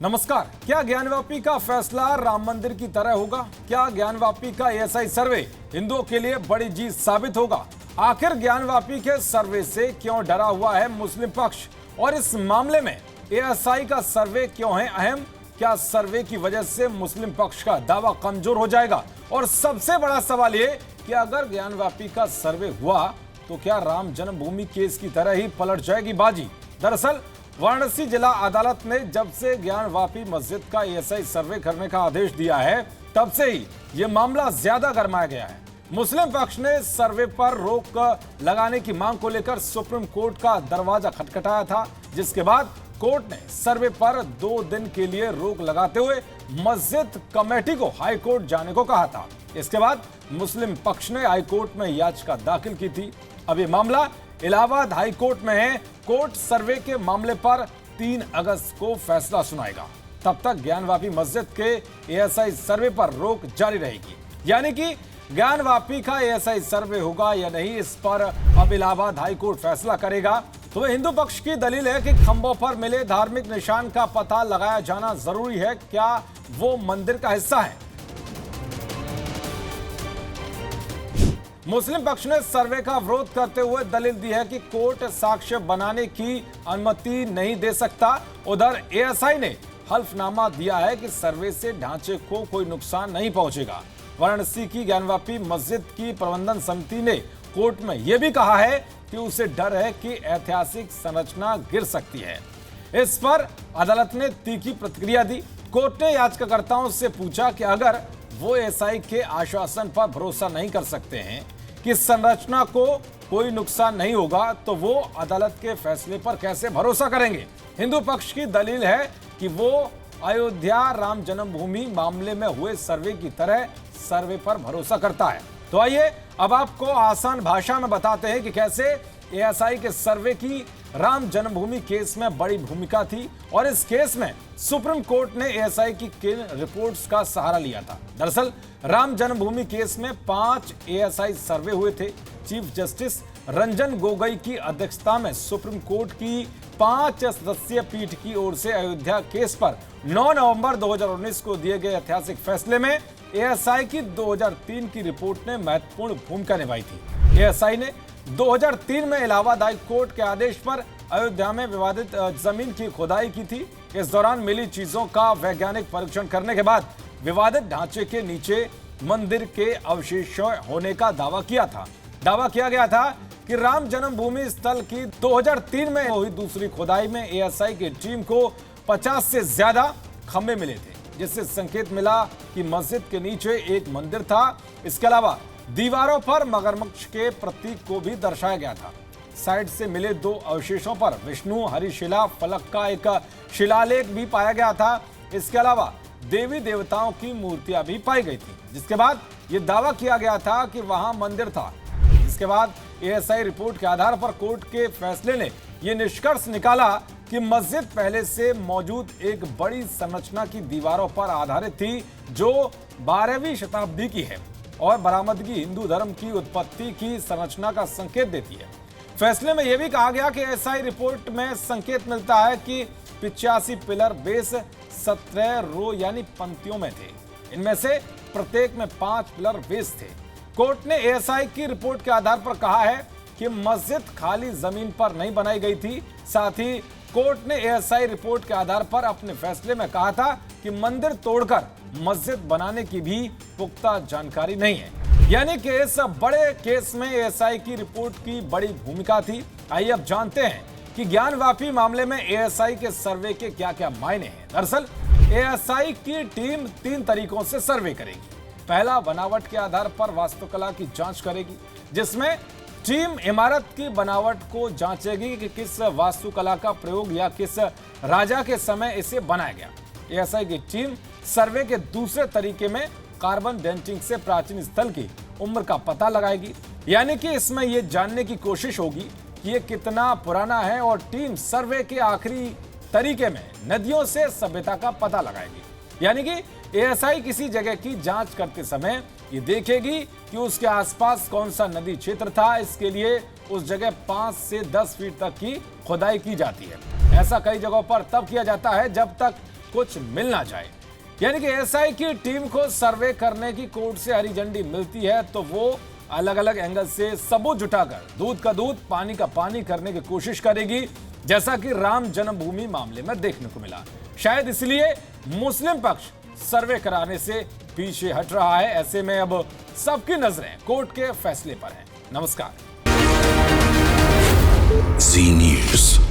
नमस्कार। क्या ज्ञानवापी का फैसला राम मंदिर की तरह होगा? क्या ज्ञानवापी का एएसआई सर्वे हिंदुओं के लिए बड़ी जीत साबित होगा? आखिर ज्ञानवापी के सर्वे से क्यों डरा हुआ है मुस्लिम पक्ष और इस मामले में एएसआई का सर्वे क्यों है अहम? क्या सर्वे की वजह से मुस्लिम पक्ष का दावा कमजोर हो जाएगा? और सबसे बड़ा सवाल ये कि अगर ज्ञानवापी का सर्वे हुआ तो क्या राम जन्मभूमि केस की तरह ही पलट जाएगी बाजी? दरअसल वाराणसी जिला अदालत ने जब से ज्ञानवापी मस्जिद का एएसआई सर्वे करने का आदेश दिया है, तब से ही यह मामला ज्यादा गरमाया गया है। मुस्लिम पक्ष ने सर्वे पर रोक लगाने की मांग को लेकर सुप्रीम कोर्ट का दरवाजा खटखटाया था, जिसके बाद कोर्ट ने सर्वे पर 2 दिन के लिए रोक लगाते हुए मस्जिद कमेटी को हाई कोर्ट जाने को कहा था। इसके बाद मुस्लिम पक्ष ने हाई कोर्ट में याचिका दाखिल की थी। अब ये मामला इलाहाबाद हाई कोर्ट में है। कोर्ट सर्वे के मामले पर 3 अगस्त को फैसला सुनाएगा। तब तक ज्ञानवापी मस्जिद के एएसआई सर्वे पर रोक जारी रहेगी। यानी कि ज्ञानवापी का एएसआई सर्वे होगा या नहीं, इस पर अब इलाहाबाद हाई कोर्ट फैसला करेगा। तो हिंदू पक्ष की दलील है कि खंभों पर मिले धार्मिक निशान का पता लगाया जाना जरूरी है। क्या वो मंदिर का हिस्सा है? मुस्लिम पक्ष ने सर्वे का विरोध करते हुए दलील दी है कि कोर्ट साक्ष्य बनाने की अनुमति नहीं दे सकता। उधर एएसआई ने हल्फनामा दिया है कि सर्वे से ढांचे को कोई नुकसान नहीं पहुंचेगा। वाराणसी की ज्ञानवापी मस्जिद की प्रबंधन समिति ने कोर्ट में यह भी कहा है कि उसे डर है कि ऐतिहासिक संरचना गिर सकती है। इस पर अदालत ने तीखी प्रतिक्रिया दी। कोर्ट ने याचिकाकर्ताओं से पूछा कि अगर वो एएसआई के आश्वासन पर भरोसा नहीं कर सकते हैं कि संरचना को कोई नुकसान नहीं होगा, तो वो अदालत के फैसले पर कैसे भरोसा करेंगे? हिंदू पक्ष की दलील है कि वो अयोध्या राम जन्मभूमि मामले में हुए सर्वे की तरह सर्वे पर भरोसा करता है। तो आइए अब आपको आसान भाषा में बताते हैं कि कैसे एएसआई के सर्वे की राम जन्मभूमि केस में बड़ी भूमिका थी और इस केस में सुप्रीम कोर्ट ने एएसआई की किन रिपोर्ट्स का सहारा लिया था। दरअसल राम जन्मभूमि केस में 5 एएसआई सर्वे हुए थे। चीफ जस्टिस रंजन गोगोई की अध्यक्षता में सुप्रीम कोर्ट की 5 सदस्यीय पीठ की ओर से अयोध्या केस पर 9 नवंबर 2019 को दिए गए ऐतिहासिक फैसले में एएसआई की 2003 की रिपोर्ट ने महत्वपूर्ण भूमिका निभाई थी। एएसआई ने 2003 में इलाहाबाद हाई कोर्ट के आदेश पर अयोध्या में विवादित जमीन की खुदाई की थी। इस दौरान मिली चीजों का वैज्ञानिक परीक्षण करने के बाद विवादित ढांचे के नीचे मंदिर के अवशेष होने का दावा किया था। दावा किया गया था कि राम जन्मभूमि स्थल की 2003 में हुई दूसरी खुदाई में एएसआई की टीम को 50 से ज्यादा खंभे मिले थे, जिससे संकेत मिला कि मस्जिद के नीचे एक मंदिर था। इसके अलावा दीवारों पर मगरमच्छ के प्रतीक को भी दर्शाया गया था। साइड से मिले 2 अवशेषों पर विष्णु हरिशिला फलक का एक शिलालेख भी पाया गया था। इसके अलावा देवी देवताओं की मूर्तियां भी पाई गई थी, जिसके बाद यह दावा किया गया था कि वहां मंदिर था। इसके बाद एएसआई रिपोर्ट के आधार पर कोर्ट के फैसले ने यह निष्कर्ष निकाला कि मस्जिद पहले से मौजूद एक बड़ी संरचना की दीवारों पर आधारित थी, जो 12वीं शताब्दी की है और बरामदगी हिंदू धर्म की उत्पत्ति की संरचना का संकेत देती है। फैसले में यह भी कहा गया कि एएसआई रिपोर्ट में संकेत मिलता है कि 85 पिलर बेस 17 रो यानी पंक्तियों में थे। इनमें से प्रत्येक में 5 पिलर बेस थे। कोर्ट ने एएसआई की रिपोर्ट के आधार पर कहा है कि मस्जिद खाली जमीन पर नहीं बनाई गई थी। साथ ही कोर्ट ने एएसआई रिपोर्ट के आधार पर अपने फैसले में कहा था कि मंदिर तोड़कर मस्जिद बनाने की भी पुख्ता जानकारी नहीं है। यानी कि इस बड़े केस में एएसआई की रिपोर्ट की बड़ी भूमिका थी। आइए अब जानते हैं कि ज्ञानवापी मामले में एएसआई के सर्वे के क्या क्या मायने हैं। दरअसल एएसआई की टीम 3 तरीकों से सर्वे करेगी। पहला, बनावट के आधार पर वास्तुकला की जांच करेगी, जिसमें टीम इमारत की बनावट को जांचेगी कि किस वास्तुकला का प्रयोग या किस राजा के समय इसे बनाया गया। एएसआई की टीम सर्वे के दूसरे तरीके में कार्बन डेटिंग से प्राचीन स्थल की उम्र का पता लगाएगी। यानी कि इसमें यह जानने की कोशिश होगी कि यह कितना पुराना है, और टीम सर्वे के आखिरी तरीके में नदियों से सभ्यता का पता लगाएगी। यानी कि एएसआई किसी जगह की जांच करते समय ये देखेगी कि उसके आसपास कौन सा नदी क्षेत्र था। इसके लिए उस जगह 5 से 10 फीट तक की खुदाई की जाती है। ऐसा कई जगहों पर तब किया जाता है जब तक कुछ मिल ना जाए। यानी कि एएसआई की टीम को सर्वे करने की कोर्ट से हरी झंडी मिलती है तो वो अलग अलग एंगल से सबूत जुटाकर दूध का दूध पानी का पानी करने की कोशिश करेगी, जैसा कि राम जन्मभूमि मामले में देखने को मिला। शायद इसलिए मुस्लिम पक्ष सर्वे कराने से पीछे हट रहा है। ऐसे में अब सबकी नजरें कोर्ट के फैसले पर हैं। नमस्कार। जी न्यूज़।